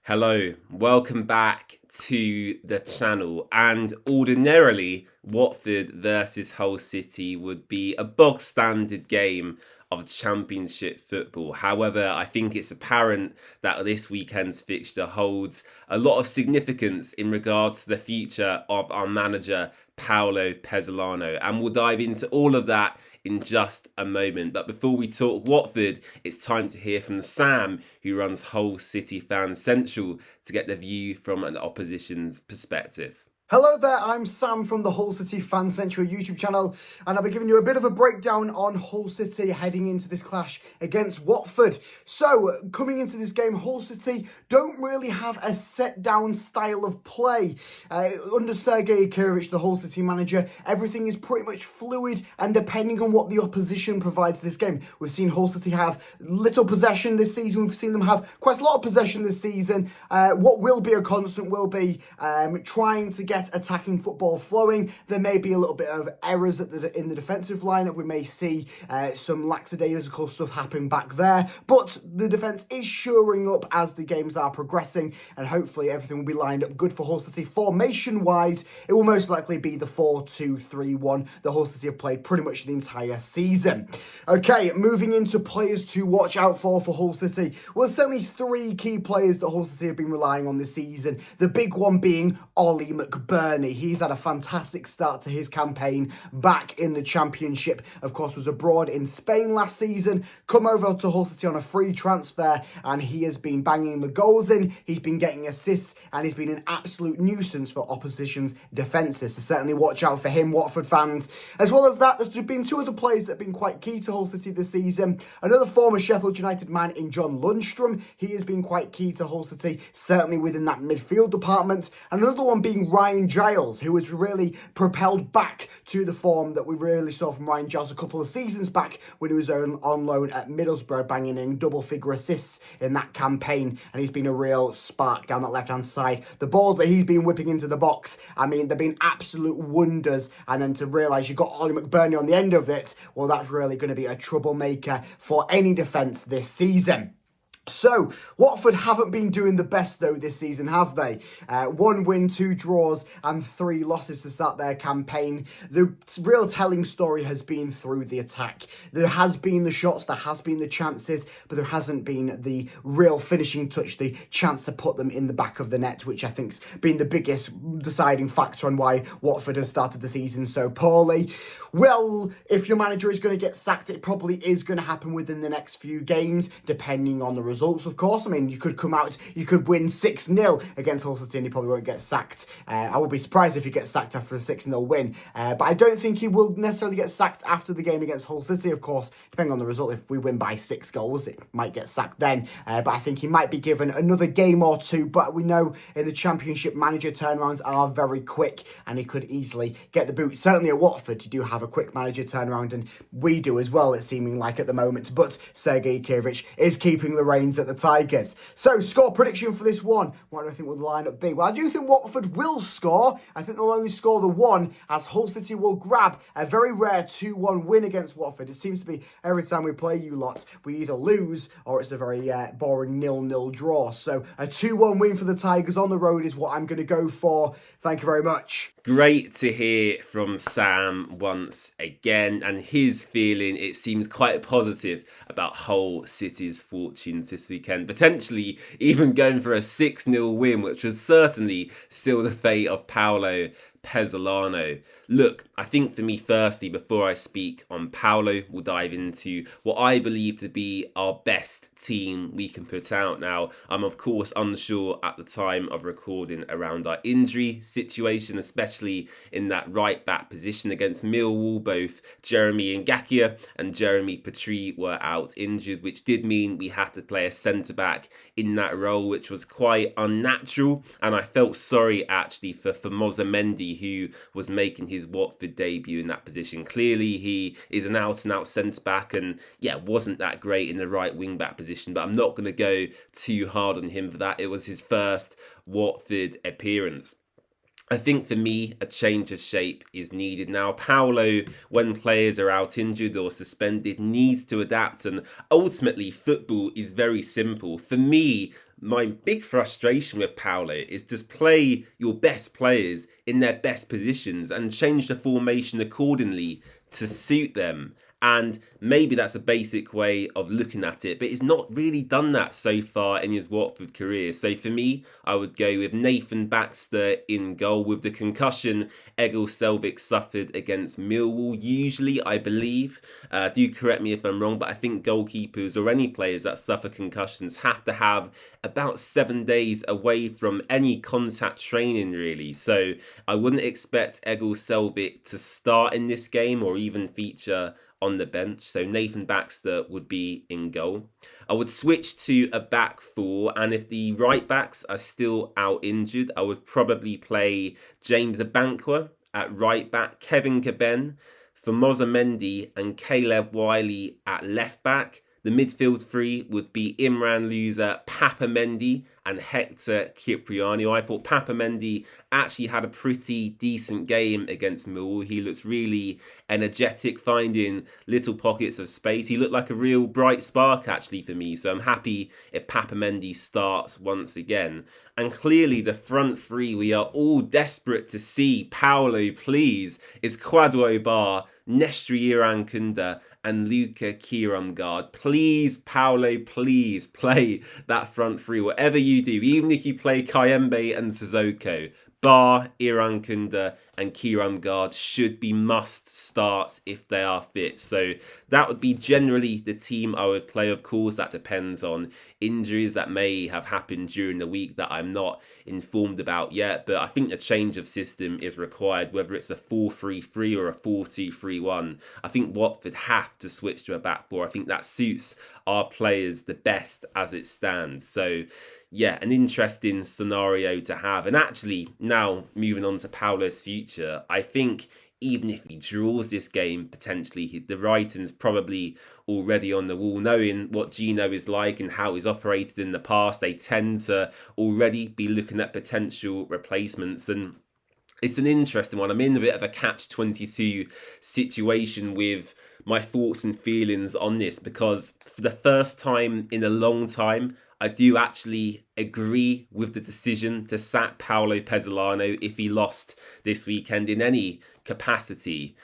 Hello, welcome back to the channel. And ordinarily, Watford versus Hull City would be a bog standard game of Championship football. However, I think it's apparent that this weekend's fixture holds a lot of significance in regards to the future of our manager, Paulo Pezzolano. And we'll dive into all of that in just a moment. But before we talk Watford, it's time to hear from Sam, who runs Hull City Fan Central, to get the view from an opposition's perspective. Hello there, I'm Sam from the Hull City Fan Central YouTube channel, and I'll be giving you a bit of a breakdown on Hull City heading into this clash against Watford. So, coming into this game, Hull City don't really have a set-down style of play. Under Sergei Vicarage, the Hull City manager, everything is pretty much fluid, and depending on what the opposition provides this game. We've seen Hull City have little possession this season, we've seen them have quite a lot of possession this season. What will be a constant will be trying to get attacking football flowing. There may be a little bit of errors in the defensive lineup. We may see some lackadaisical stuff happen back there, but the defence is shoring up as the games are progressing, and hopefully everything will be lined up good for Hull City. Formation-wise, it will most likely be the 4-2-3-1 that Hull City have played pretty much the entire season. Okay, moving into players to watch out for Hull City. Well, there's certainly three key players that Hull City have been relying on this season. The big one being Oli McBurney. He's had a fantastic start to his campaign back in the Championship. Of course, was abroad in Spain last season, come over to Hull City on a free transfer, and he has been banging the goals in, he's been getting assists, and he's been an absolute nuisance for opposition's defences. So certainly watch out for him, Watford fans. As well as that, there's been two other players that have been quite key to Hull City this season. Another former Sheffield United man in John Lundstrom. He has been quite key to Hull City, certainly within that midfield department. And another one being Ryan Giles, who was really propelled back to the form that we really saw from Ryan Giles a couple of seasons back when he was on loan at Middlesbrough, banging in double-figure assists in that campaign, and he's been a real spark down that left-hand side. The balls that he's been whipping into the box, I mean, they've been absolute wonders, and then to realise you've got Oli McBurney on the end of it, well, that's really going to be a troublemaker for any defence this season. So, Watford haven't been doing the best, though, this season, have they? 1 win, 2 draws, and 3 losses to start their campaign. The real telling story has been through the attack. There has been the shots, there has been the chances, but there hasn't been the real finishing touch, the chance to put them in the back of the net, which I think's been the biggest deciding factor on why Watford have started the season so poorly. Well, if your manager is going to get sacked, it probably is going to happen within the next few games, depending on the results, of course. I mean, you could come out, you could win 6-0 against Hull City and he probably won't get sacked. I would be surprised if he gets sacked after a 6-0 win. But I don't think he will necessarily get sacked after the game against Hull City, of course. Depending on the result, if we win by 6 goals, it might get sacked then. But I think he might be given another game or two. But we know in the Championship, manager turnarounds are very quick and he could easily get the boot. Certainly at Watford, you do have a quick manager turnaround, and we do as well, it's seeming like at the moment. But Sergei Vicarage is keeping the reins at the Tigers. So, score prediction for this one. What do I think will the lineup be? Well, I do think Watford will score. I think they'll only score the 1, as Hull City will grab a very rare 2-1 win against Watford. It seems to be every time we play you lots, we either lose or it's a very boring 0-0 draw. So, a 2-1 win for the Tigers on the road is what I'm going to go for. Thank you very much. Great to hear from Sam once again, and his feeling, it seems quite positive about Hull City's fortunes this weekend, potentially even going for a 6-0 win, which was certainly still the fate of Paulo Pezzolano. Look, I think for me, firstly, before I speak on Paulo, we'll dive into what I believe to be our best team we can put out. Now, I'm of course unsure at the time of recording around our injury situation, especially in that right back position against Millwall. Both Jeremy Ngakia and Jeremy Petrie were out injured, which did mean we had to play a centre back in that role, which was quite unnatural. And I felt sorry actually for Moza Mendy, who was making his Watford debut in that position. Clearly, he is an out-and-out centre-back and, yeah, wasn't that great in the right wing-back position, but I'm not going to go too hard on him for that. It was his first Watford appearance. I think for me, a change of shape is needed. Now, Paulo, when players are out injured or suspended, needs to adapt, and ultimately football is very simple. For me, my big frustration with Paulo is just play your best players in their best positions and change the formation accordingly to suit them. And maybe that's a basic way of looking at it, but he's not really done that so far in his Watford career. So for me, I would go with Nathan Baxter in goal with the concussion Egil Selvik suffered against Millwall. Usually, I believe, do correct me if I'm wrong, but I think goalkeepers or any players that suffer concussions have to have about 7 days away from any contact training, really. So I wouldn't expect Egil Selvik to start in this game or even feature on the bench. So Nathan Baxter would be in goal. I would switch to a back four, and if the right backs are still out injured, I would probably play James Abankwah at right back, Kevin Caben for Mendy, and Caleb Wiley at left back. The midfield three would be Imran Louza, Papa Mendy, and Hector Cipriano. I thought Papa Mendy actually had a pretty decent game against Millwall. He looks really energetic, finding little pockets of space. He looked like a real bright spark actually for me. So I'm happy if Papa Mendy starts once again. And clearly the front three we are all desperate to see. Paulo, please, is Kwadwo Bar, Nestri Irankunda, and Luka Kiramgard. Please, Paulo, please play that front three. Whatever you do, even if you play Kayembe and Sissoko, Bar, Irankunda, and Kiramgard should be must starts if they are fit. So that would be generally the team I would play. Of course, that depends on injuries that may have happened during the week that I'm not informed about yet. But I think a change of system is required, whether it's a 4-3-3 or a 4-2-3-1. I think Watford have to switch to a back four. I think that suits our players the best as it stands. So yeah, an interesting scenario to have. And actually, now moving on to Paulo's future, I think even if he draws this game, potentially, the writing's probably already on the wall. Knowing what Gino is like and how he's operated in the past, they tend to already be looking at potential replacements. And it's an interesting one. I'm in a bit of a catch-22 situation with my thoughts and feelings on this, because for the first time in a long time, I do actually agree with the decision to sack Paulo Pezzolano if he lost this weekend in any capacity.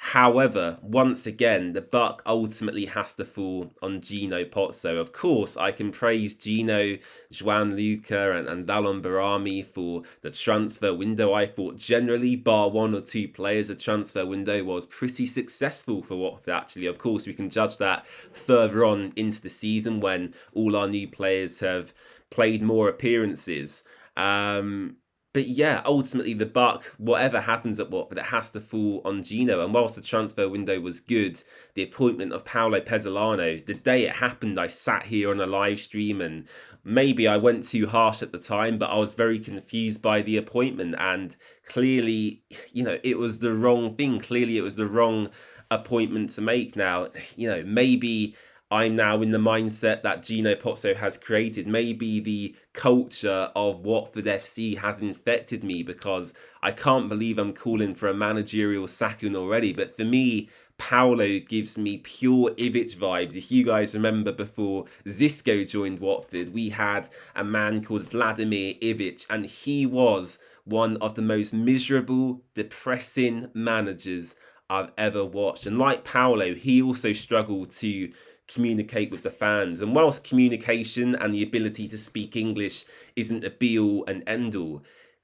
However, once again, the buck ultimately has to fall on Gino Pozzo. Of course, I can praise Gino, Juan Luca and Valon Barami for the transfer window. I thought generally, bar one or two players, the transfer window was pretty successful for Watford actually. Of course, we can judge that further on into the season when all our new players have played more appearances. But yeah, ultimately the buck, whatever happens at Watford, it has to fall on Gino. And whilst the transfer window was good, the appointment of Paulo Pezzolano, the day it happened, I sat here on a live stream and maybe I went too harsh at the time, but I was very confused by the appointment. And clearly, it was the wrong thing. Clearly, it was the wrong appointment to make. Now, maybe I'm now in the mindset that Gino Pozzo has created. Maybe the culture of Watford FC has infected me, because I can't believe I'm calling for a managerial sacking already. But for me, Paulo gives me pure Ivic vibes. If you guys remember, before Xisco joined Watford, we had a man called Vladimir Ivic, and he was one of the most miserable, depressing managers I've ever watched. And like Paulo, he also struggled to communicate with the fans. And whilst communication and the ability to speak English isn't a be-all and end-all,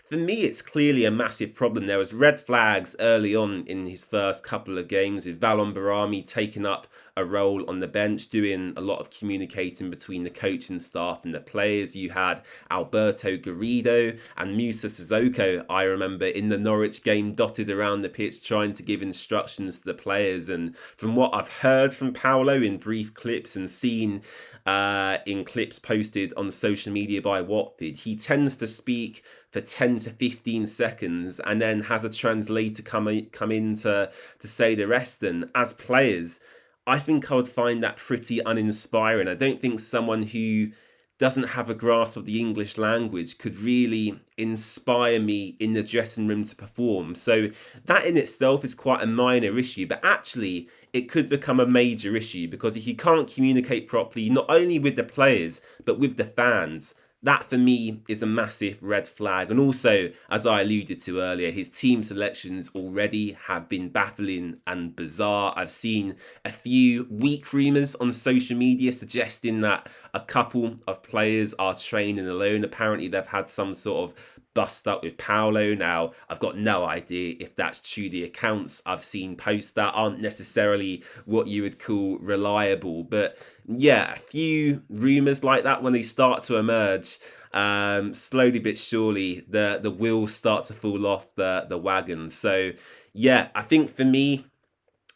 for me, it's clearly a massive problem. There was red flags early on in his first couple of games, with Valon Barami taking up a role on the bench, doing a lot of communicating between the coaching staff and the players. You had Alberto Garrido and Musa Sissoko, I remember, in the Norwich game, dotted around the pitch trying to give instructions to the players. And from what I've heard from Paulo in brief clips and seen in clips posted on social media by Watford, he tends to speak for 10 to 15 seconds and then has a translator come in to say the rest. And as players, I think I would find that pretty uninspiring. I don't think someone who doesn't have a grasp of the English language could really inspire me in the dressing room to perform. So that in itself is quite a minor issue, but actually it could become a major issue, because if you can't communicate properly, not only with the players, but with the fans, That for me is a massive red flag. And also, as I alluded to earlier, his team selections already have been baffling and bizarre. I've seen a few weak rumours on social media suggesting that a couple of players are training alone. Apparently, they've had some sort of bust up with Paulo. Now, I've got no idea if that's true. The accounts I've seen post that aren't necessarily what you would call reliable. But yeah, a few rumours like that, when they start to emerge, slowly but surely, the wheels start to fall off the wagon. So yeah, I think for me,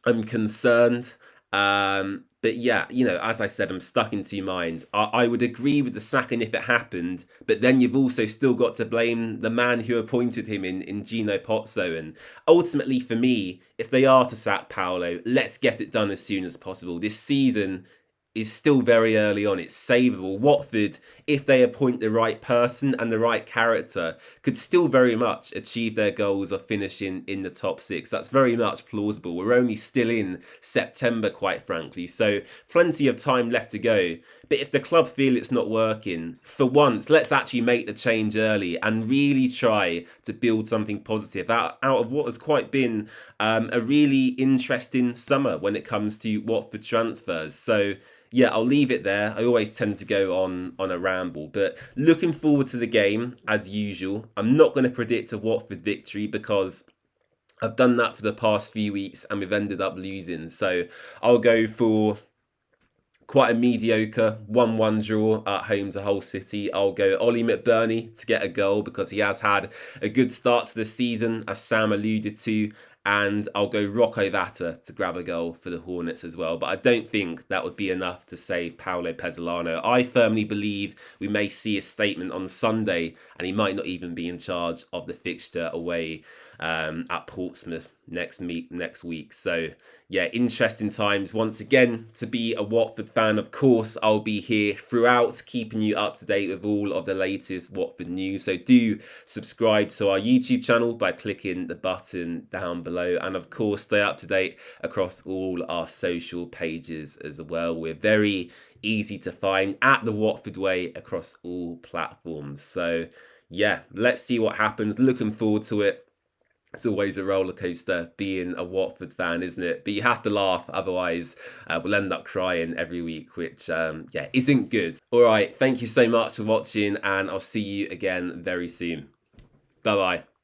I'm concerned. But yeah, as I said, I'm stuck in two minds. I would agree with the sacking if it happened, but then you've also still got to blame the man who appointed him in Gino Pozzo. And ultimately, for me, if they are to sack Paolo, let's get it done as soon as possible. This season is still very early on. It's savable. Watford, if they appoint the right person and the right character, could still very much achieve their goals of finishing in the top six. That's very much plausible. We're only still in September, quite frankly, so plenty of time left to go. But if the club feel it's not working, for once, let's actually make the change early and really try to build something positive out of what has quite been a really interesting summer when it comes to Watford transfers. So yeah, I'll leave it there. I always tend to go on a ramble, but looking forward to the game as usual. I'm not going to predict a Watford victory because I've done that for the past few weeks and we've ended up losing. So I'll go for quite a mediocre 1-1 draw at home to Hull City. I'll go Ollie McBurney to get a goal because he has had a good start to the season, as Sam alluded to. And I'll go Rocco Vata to grab a goal for the Hornets as well. But I don't think that would be enough to save Paulo Pezzolano. I firmly believe we may see a statement on Sunday and he might not even be in charge of the fixture away at Portsmouth next week. So yeah, interesting times once again to be a Watford fan. Of course, I'll be here throughout, keeping you up to date with all of the latest Watford news. So do subscribe to our YouTube channel by clicking the button down below, and of course stay up to date across all our social pages as well. We're very easy to find at TheWatfordWay across all platforms. So yeah, let's see what happens. Looking forward to it. It's always a roller coaster being a Watford fan, isn't it? But you have to laugh, otherwise we'll end up crying every week, which yeah, isn't good. All right, thank you so much for watching, and I'll see you again very soon. Bye bye.